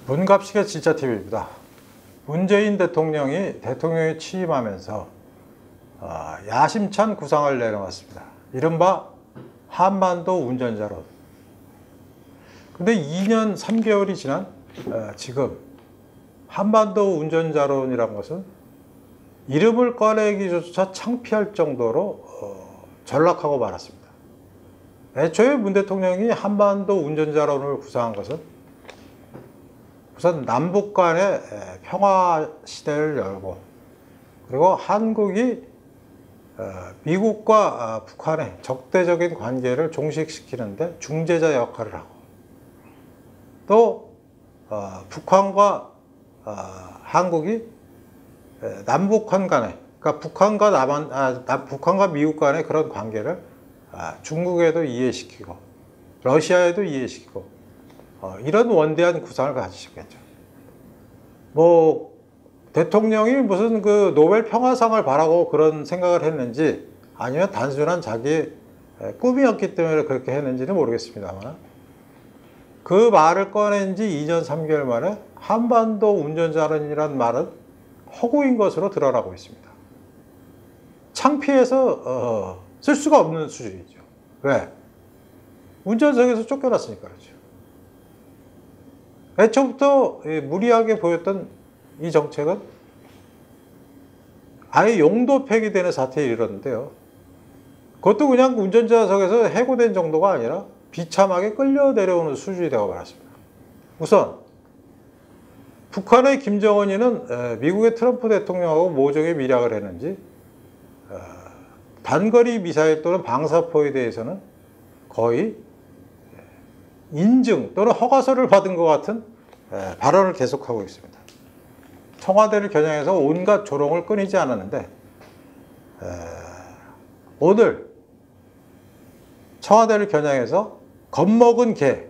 문갑식의 진짜TV입니다. 문재인 대통령이 취임하면서 야심찬 구상을 내놓았습니다. 이른바 한반도 운전자론. 근데 2년 3개월이 지난 지금 한반도 운전자론이란 것은 이름을 꺼내기조차 창피할 정도로 전락하고 말았습니다. 애초에 문 대통령이 한반도 운전자론을 구상한 것은 우선 남북 간의 평화 시대를 열고, 그리고 한국이 미국과 북한의 적대적인 관계를 종식시키는데 중재자 역할을 하고, 또 북한과 한국이 남북한 간에, 그러니까 북한과 미국 간의 그런 관계를 중국에도 이해시키고 러시아에도 이해시키고, 이런 원대한 구상을 가지셨겠죠. 뭐 대통령이 무슨 그 노벨 평화상을 바라고 그런 생각을 했는지, 아니면 단순한 자기의 꿈이었기 때문에 그렇게 했는지는 모르겠습니다만, 그 말을 꺼낸 지 2년 3개월 만에 한반도 운전자론이란 말은 허구인 것으로 드러나고 있습니다. 창피해서 쓸 수가 없는 수준이죠. 왜? 운전석에서 쫓겨났으니까 그렇죠. 애초부터 무리하게 보였던 이 정책은 아예 용도 폐기되는 사태에 이르렀는데요. 그것도 그냥 운전자석에서 해고된 정도가 아니라 비참하게 끌려 내려오는 수준이 되어 말았습니다. 우선 북한의 김정은이는 미국의 트럼프 대통령하고 모종의 밀약을 했는지 단거리 미사일 또는 방사포에 대해서는 거의 인증 또는 허가서를 받은 것 같은 발언을 계속하고 있습니다. 청와대를 겨냥해서 온갖 조롱을 끊이지 않았는데, 오늘 청와대를 겨냥해서 겁먹은 개,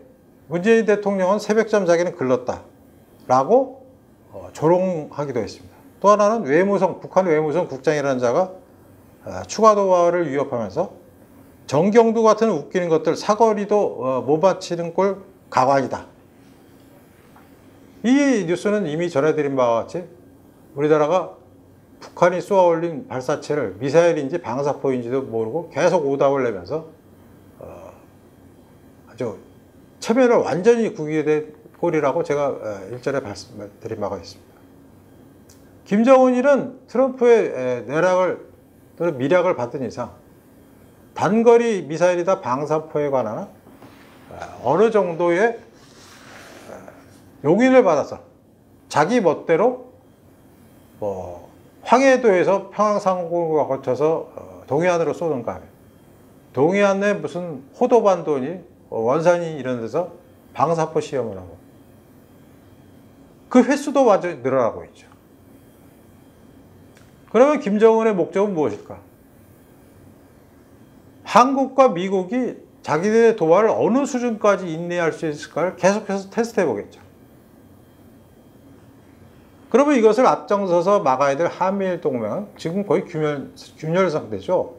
문재인 대통령은 새벽잠 자기는 글렀다 라고 조롱하기도 했습니다. 또 하나는 북한 외무성 국장이라는 자가 추가 도발을 위협하면서 정경두 같은 웃기는 것들 사거리도 못 맞히는 꼴 가관이다. 이 뉴스는 이미 전해드린 바와 같이 우리나라가 북한이 쏘아올린 발사체를 미사일인지 방사포인지도 모르고 계속 오답을 내면서 아주 체면을 완전히 구기게 된 꼴이라고 제가 일전에 말씀드린 바가 있습니다. 김정은이는 트럼프의 내락을 또는 밀약을 받은 이상 단거리 미사일이다 방사포에 관한 어느 정도의 용인을 받아서 자기 멋대로 황해도에서 평양상공을 거쳐서 동해안으로 쏘는가 하면, 동해안 내 무슨 호도반도니 원산이 이런 데서 방사포 시험을 하고, 그 횟수도 완전히 늘어나고 있죠. 그러면 김정은의 목적은 무엇일까? 한국과 미국이 자기들의 도발을 어느 수준까지 인내할 수 있을까를 계속해서 테스트해 보겠죠. 그러면 이것을 앞장서서 막아야 될 한미일 동맹은 지금 거의 균열 상태죠.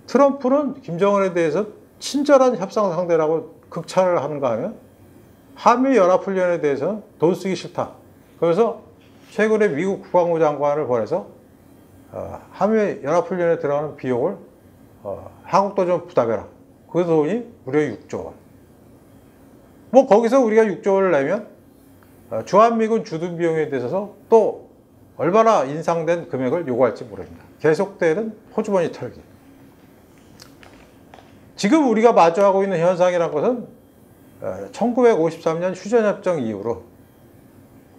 트럼프는 김정은에 대해서 친절한 협상 상대라고 극찬을 하는가 하면, 한미 연합훈련에 대해서는 돈 쓰기 싫다. 그래서 최근에 미국 국방부 장관을 보내서 한미 연합훈련에 들어가는 비용을 한국도 좀 부담해라. 그 돈이 무려 6조 원. 뭐 거기서 우리가 6조 원을 내면 주한미군 주둔 비용에 대해서 또 얼마나 인상된 금액을 요구할지 모릅니다. 계속되는 호주머니 털기. 지금 우리가 마주하고 있는 현상이라는 것은 1953년 휴전협정 이후로,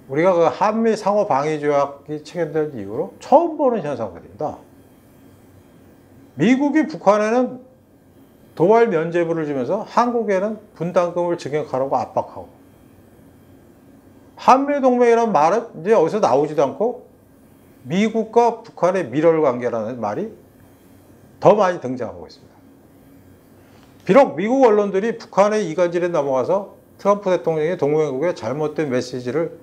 우리가 그 한미 상호 방위 조약이 체결된 이후로 처음 보는 현상들입니다. 미국이 북한에는 도발 면제부를 주면서 한국에는 분담금을 증액하라고 압박하고, 한미동맹이라는 말은 이제 어디서 나오지도 않고 미국과 북한의 밀월 관계라는 말이 더 많이 등장하고 있습니다. 비록 미국 언론들이 북한의 이간질에 넘어가서 트럼프 대통령이 동맹국에 잘못된 메시지를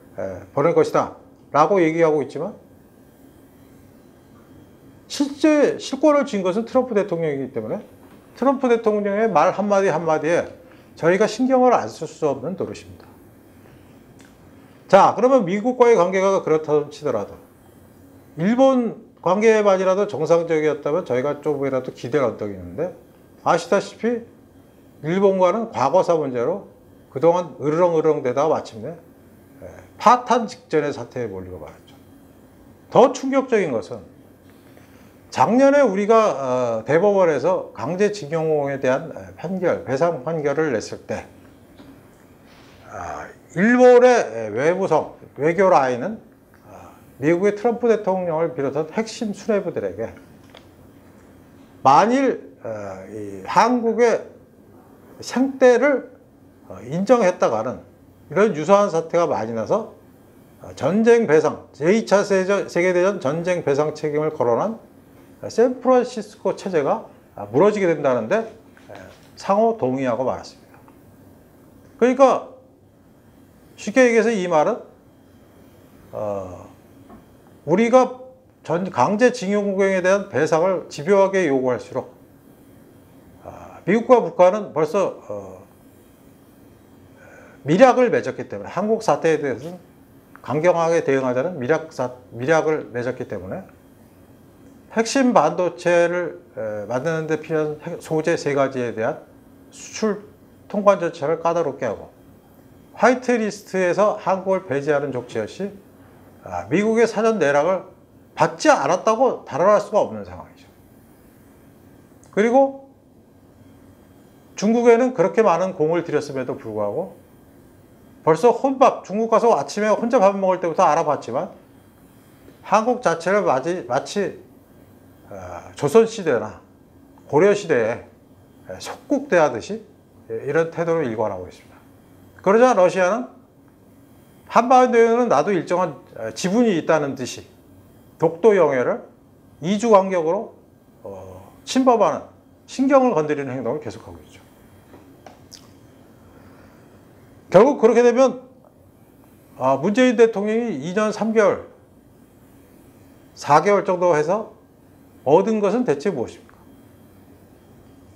보낼 것이다 라고 얘기하고 있지만, 실제 실권을 쥔 것은 트럼프 대통령이기 때문에 트럼프 대통령의 말 한마디 한마디에 저희가 신경을 안 쓸 수 없는 노릇입니다. 자, 그러면 미국과의 관계가 그렇다 치더라도 일본 관계만이라도 정상적이었다면 저희가 조금이라도 기대를 언덕이 있는데, 아시다시피 일본과는 과거사 문제로 그동안 으르렁으르렁 대다가 마침내 파탄 직전의 사태에 몰리고 말았죠. 더 충격적인 것은 작년에 우리가 대법원에서 강제징용에 대한 판결, 배상 판결을 냈을 때 일본의 외무성, 외교 라인은 미국의 트럼프 대통령을 비롯한 핵심 수뇌부들에게 만일 한국의 생태를 인정했다가는 이런 유사한 사태가 많이 나서 전쟁 배상, 제2차 세계대전 전쟁 배상 책임을 거론한 샌프란시스코 체제가 무너지게 된다는데 상호 동의하고 말았습니다. 그러니까 쉽게 얘기해서 이 말은 우리가 강제징용에 대한 배상을 집요하게 요구할수록 미국과 북한은 벌써 밀약을 맺었기 때문에, 한국 사태에 대해서는 강경하게 대응하자는 밀약을 맺었기 때문에 핵심 반도체를 만드는 데 필요한 소재 3가지에 대한 수출 통관 절차를 까다롭게 하고, 화이트리스트에서 한국을 배제하는 조치 역시 미국의 사전 내락을 받지 않았다고 단언할 수가 없는 상황이죠. 그리고 중국에는 그렇게 많은 공을 들였음에도 불구하고 벌써 혼밥, 중국 가서 아침에 혼자 밥 먹을 때부터 알아봤지만 한국 자체를 마치 조선시대나 고려시대에 속국대하듯이 이런 태도로 일관하고 있습니다. 그러자 러시아는 한반도에는 나도 일정한 지분이 있다는 듯이 독도 영해를 2주 간격으로 침범하는, 신경을 건드리는 행동을 계속하고 있죠. 결국 그렇게 되면 문재인 대통령이 2년 3개월, 4개월 정도 해서 얻은 것은 대체 무엇입니까?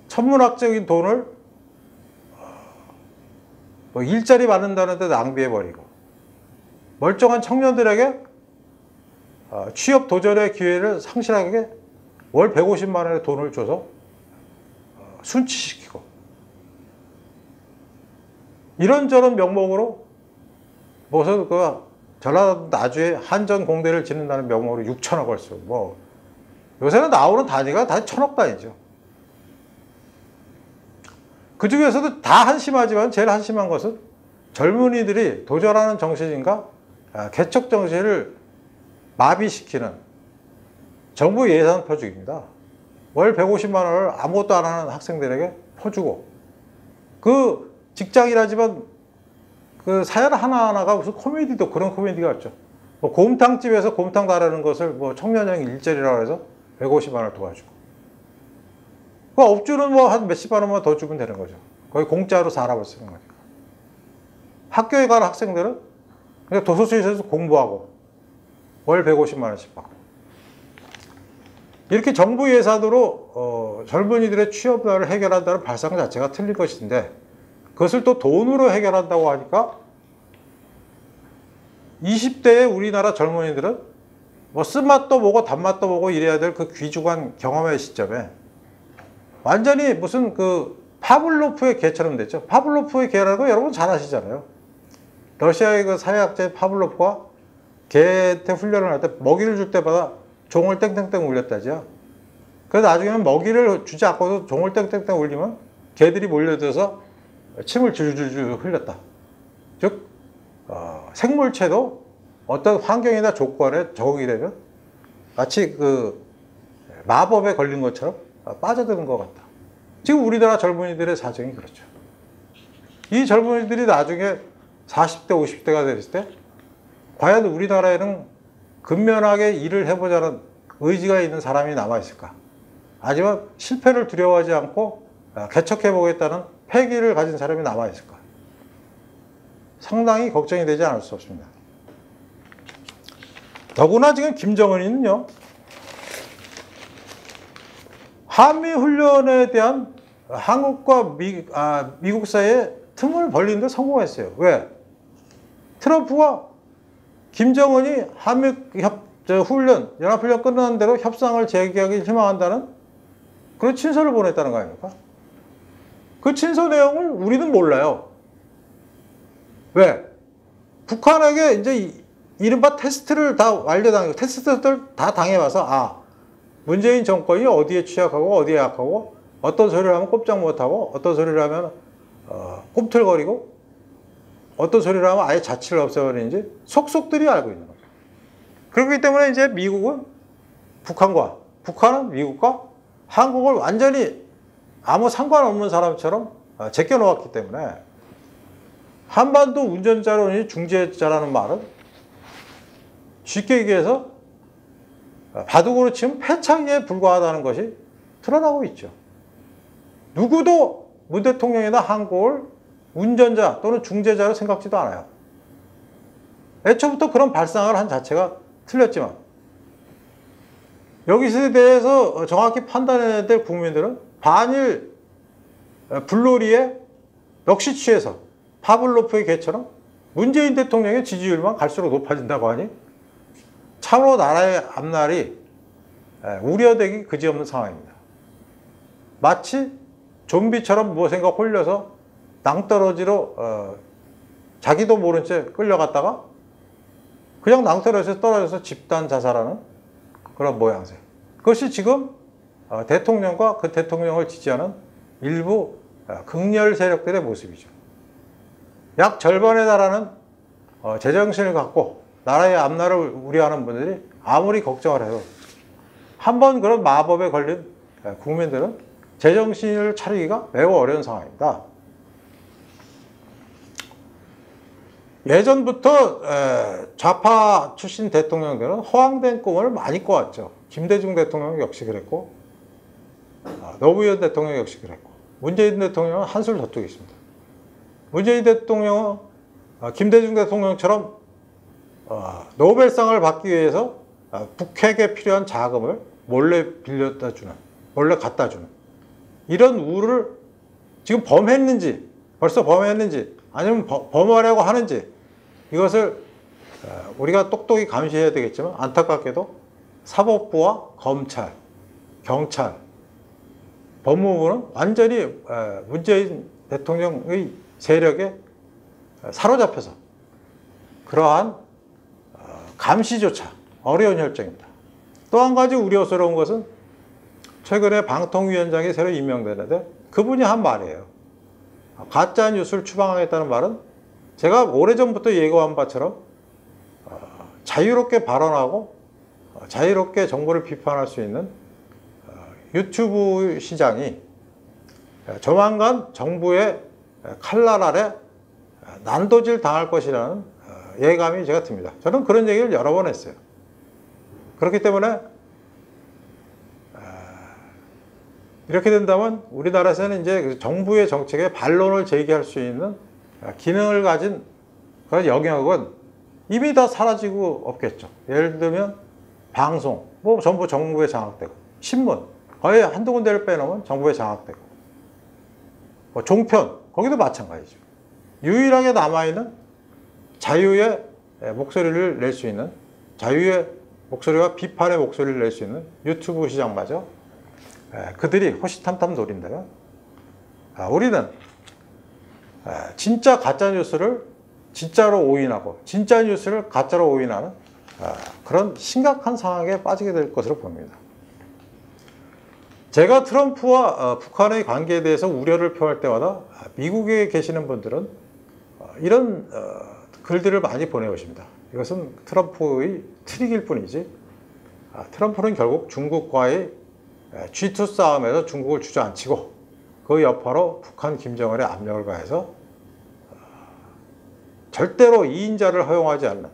천문학적인 돈을 일자리 만든다는 데 낭비해버리고, 멀쩡한 청년들에게 취업 도전의 기회를 상실하게 월 150만 원의 돈을 줘서 순치시키고, 이런저런 명목으로 무슨 전라도 나주에 한전공대를 짓는다는 명목으로 6천억을 쓰고, 요새는 나오는 단위가 다 1000억 단위죠. 그 중에서도 다 한심하지만 제일 한심한 것은 젊은이들이 도전하는 정신인가 개척 정신을 마비시키는 정부 예산 퍼주기입니다. 월 150만 원을 아무것도 안 하는 학생들에게 퍼주고, 그 직장이라지만 그 사연 하나하나가 무슨 코미디도 그런 코미디가 있죠. 뭐 곰탕집에서 곰탕 다루는 것을 뭐 청년형 일자리라고 해서 150만 원을 도와주고, 그 업주는 뭐 한 몇십만 원만 더 주면 되는 거죠. 거의 공짜로 사람을 쓰는 거니까. 학교에 가는 학생들은 그냥 도서실에서 공부하고 월 150만 원씩 받고, 이렇게 정부 예산으로 젊은이들의 취업난을 해결한다는 발상 자체가 틀린 것인데, 그것을 또 돈으로 해결한다고 하니까 20대의 우리나라 젊은이들은 뭐 쓴맛도 보고 단맛도 보고 이래야 될 그 귀중한 경험의 시점에 완전히 무슨 그 파블로프의 개처럼 됐죠. 파블로프의 개라는 거 여러분 잘 아시잖아요. 러시아의 그 사회학자인 파블로프가 개한테 훈련을 할 때 먹이를 줄 때마다 종을 땡땡땡 울렸다죠. 그래서 나중에는 먹이를 주지 않고도 종을 땡땡땡 울리면 개들이 몰려들어서 침을 줄줄줄 흘렸다. 즉 생물체도 어떤 환경이나 조건에 적응이 되면 마치 그 마법에 걸린 것처럼 빠져드는 것 같다. 지금 우리나라 젊은이들의 사정이 그렇죠. 이 젊은이들이 나중에 40대, 50대가 됐을 때 과연 우리나라에는 근면하게 일을 해보자는 의지가 있는 사람이 남아있을까? 아니면 실패를 두려워하지 않고 개척해보겠다는 패기를 가진 사람이 남아있을까? 상당히 걱정이 되지 않을 수 없습니다. 더구나 지금 김정은이는요, 한미훈련에 대한 한국과 미국 사이에 틈을 벌리는 데 성공했어요. 왜? 트럼프가 김정은이 훈련, 연합훈련 끝나는 대로 협상을 재개하기 희망한다는 그런 친서를 보냈다는 거 아닙니까? 그 친서 내용을 우리는 몰라요. 왜? 북한에게 이제 이른바 테스트를 다 완료당하고 테스트를 다 당해봐서 문재인 정권이 어디에 취약하고 어디에 약하고 어떤 소리를 하면 꼼짝 못하고 어떤 소리를 하면 꿈틀거리고 어떤 소리를 하면 아예 자취를 없애버리는지 속속들이 알고 있는 거죠. 그렇기 때문에 이제 미국은 북한은 미국과 한국을 완전히 아무 상관없는 사람처럼 제껴놓았기 때문에 한반도 운전자론이 중재자라는 말은 쉽게 얘기해서 바둑으로 치면 패착에 불과하다는 것이 드러나고 있죠. 누구도 문 대통령이나 한국을 운전자 또는 중재자로 생각지도 않아요. 애초부터 그런 발상을 한 자체가 틀렸지만 여기서 대해서 정확히 판단해야 될 국민들은 반일 불놀이에 역시 취해서 파블로프의 개처럼 문재인 대통령의 지지율만 갈수록 높아진다고 하니 참으로 나라의 앞날이 우려되기 그지없는 상황입니다. 마치 좀비처럼 무엇인가 홀려서 낭떠러지로 자기도 모른 채 끌려갔다가 그냥 낭떠러지에서 떨어져서 집단 자살하는 그런 모양새. 그것이 지금 대통령과 그 대통령을 지지하는 일부 극렬 세력들의 모습이죠. 약 절반에 달하는 제정신을 갖고 나라의 앞날을 우려하는 분들이 아무리 걱정을 해도 한번 그런 마법에 걸린 국민들은 제정신을 차리기가 매우 어려운 상황입니다. 예전부터 좌파 출신 대통령들은 허황된 꿈을 많이 꿔왔죠. 김대중 대통령 역시 그랬고 노무현 대통령 역시 그랬고 문재인 대통령은 한술 더 뜨겠습니다. 문재인 대통령은 김대중 대통령처럼 노벨상을 받기 위해서 북핵에 필요한 자금을 몰래 빌려다 주는, 몰래 갖다 주는 이런 우를 지금 범했는지, 벌써 범했는지 아니면 범하려고 하는지 이것을 우리가 똑똑히 감시해야 되겠지만 안타깝게도 사법부와 검찰, 경찰, 법무부는 완전히 문재인 대통령의 세력에 사로잡혀서 그러한 감시조차 어려운 혈정입니다. 또 한 가지 우려스러운 것은 최근에 방통위원장이 새로 임명되는데 그분이 한 말이에요. 가짜 뉴스를 추방하겠다는 말은 제가 오래전부터 예고한 바처럼 자유롭게 발언하고 자유롭게 정부를 비판할 수 있는 유튜브 시장이 조만간 정부의 칼날 아래 난도질 당할 것이라는 예감이 제가 듭니다. 저는 그런 얘기를 여러 번 했어요. 그렇기 때문에 이렇게 된다면 우리나라에서는 이제 정부의 정책에 반론을 제기할 수 있는 기능을 가진 그런 영역은 이미 다 사라지고 없겠죠. 예를 들면 방송, 뭐 전부 정부에 장악되고 신문, 거의 한두 군데를 빼놓으면 정부에 장악되고 뭐 종편, 거기도 마찬가지죠. 유일하게 남아있는 자유의 목소리를 낼 수 있는 자유의 목소리와 비판의 목소리를 낼 수 있는 유튜브 시장마저 그들이 호시탐탐 노린다면 우리는 진짜 가짜 뉴스를 진짜로 오인하고 진짜 뉴스를 가짜로 오인하는 그런 심각한 상황에 빠지게 될 것으로 보입니다. 제가 트럼프와 북한의 관계에 대해서 우려를 표할 때마다 미국에 계시는 분들은 이런 글들을 많이 보내오십니다. 이것은 트럼프의 트릭일 뿐이지 트럼프는 결국 중국과의 G2 싸움에서 중국을 주저앉히고 그 여파로 북한 김정은의 압력을 가해서 절대로 2인자를 허용하지 않는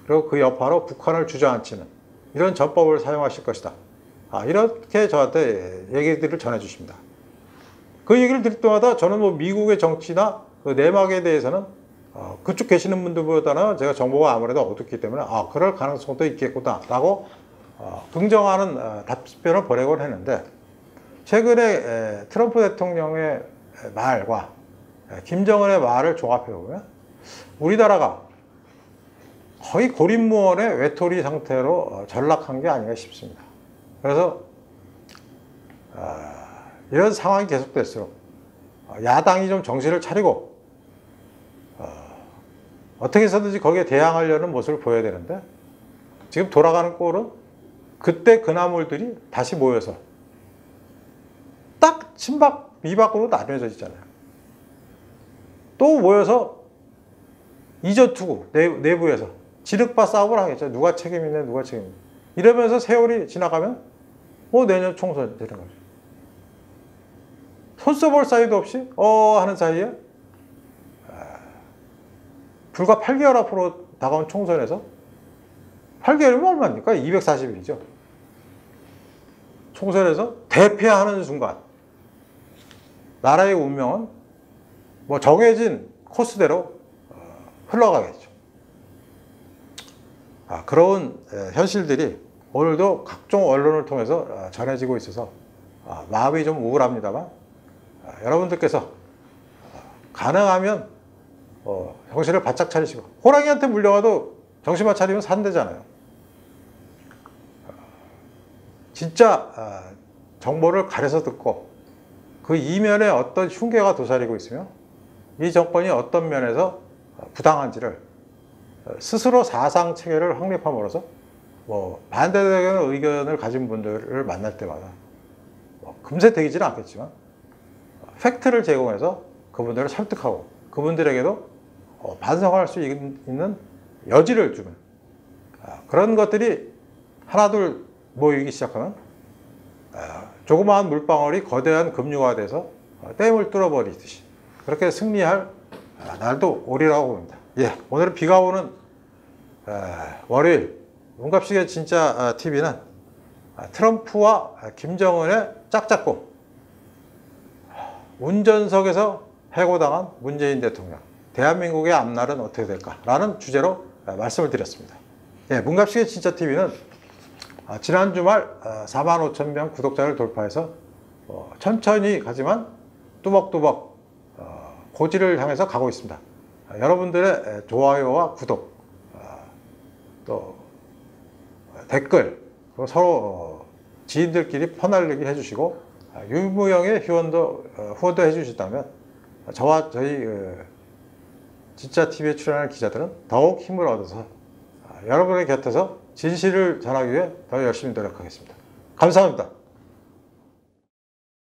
그리고 그 여파로 북한을 주저앉히는 이런 전법을 사용하실 것이다. 이렇게 저한테 얘기들을 전해주십니다. 그 얘기를 들을 때마다 저는 뭐 미국의 정치나 그 내막에 대해서는 그쪽 계시는 분들보다는 제가 정보가 아무래도 어둡기 때문에 그럴 가능성도 있겠구나 라고 긍정하는 답변을 보내곤 했는데 최근에 트럼프 대통령의 말과 김정은의 말을 종합해 보면 우리나라가 거의 고립무원의 외톨이 상태로 전락한 게 아닌가 싶습니다. 그래서 이런 상황이 계속될수록 야당이 좀 정신을 차리고 어떻게 해서든지 거기에 대항하려는 모습을 보여야 되는데, 지금 돌아가는 꼴은 그때 그 나물들이 다시 모여서 딱 친박 미박으로 나뉘어져 있잖아요. 또 모여서 이전투구 내부에서 지륵바 싸움을 하겠죠. 누가 책임있네, 누가 책임있네. 이러면서 세월이 지나가면 내년 총선 되는 거죠. 손 써볼 사이도 없이 하는 사이에 불과 8개월 앞으로 다가온 총선에서, 8개월이면 얼마입니까? 240일이죠. 총선에서 대패하는 순간 나라의 운명은 정해진 코스대로 흘러가겠죠. 그런 현실들이 오늘도 각종 언론을 통해서 전해지고 있어서 마음이 좀 우울합니다만, 여러분들께서 가능하면 정신을 바짝 차리시고, 호랑이한테 물려가도 정신만 차리면 산대잖아요. 진짜 정보를 가려서 듣고 그 이면에 어떤 흉계가 도사리고 있으며 이 정권이 어떤 면에서 부당한지를 스스로 사상 체계를 확립함으로써 반대되는 의견을 가진 분들을 만날 때마다 금세 되지는 않겠지만 팩트를 제공해서 그분들을 설득하고 그분들에게도 반성할 수 있는 여지를 주는 그런 것들이 하나둘 모이기 시작하면 조그마한 물방울이 거대한 급류가 돼서 댐을 뚫어버리듯이 그렇게 승리할 날도 오리라고 봅니다. 오늘은 비가 오는 월요일 문갑식의 진짜 TV는 트럼프와 김정은의 짝짝꿍, 운전석에서 해고당한 문재인 대통령, 대한민국의 앞날은 어떻게 될까라는 주제로 말씀을 드렸습니다. 문갑식의 진짜 TV는 지난 주말 45,000명 구독자를 돌파해서 천천히 가지만 뚜벅뚜벅 고지를 향해서 가고 있습니다. 여러분들의 좋아요와 구독, 또 댓글, 그리고 서로 지인들끼리 퍼날리기 해주시고 유무형의 후원도 해주시다면 저와 저희 진짜 TV에 출연하는 기자들은 더욱 힘을 얻어서 여러분의 곁에서 진실을 전하기 위해 더 열심히 노력하겠습니다. 감사합니다.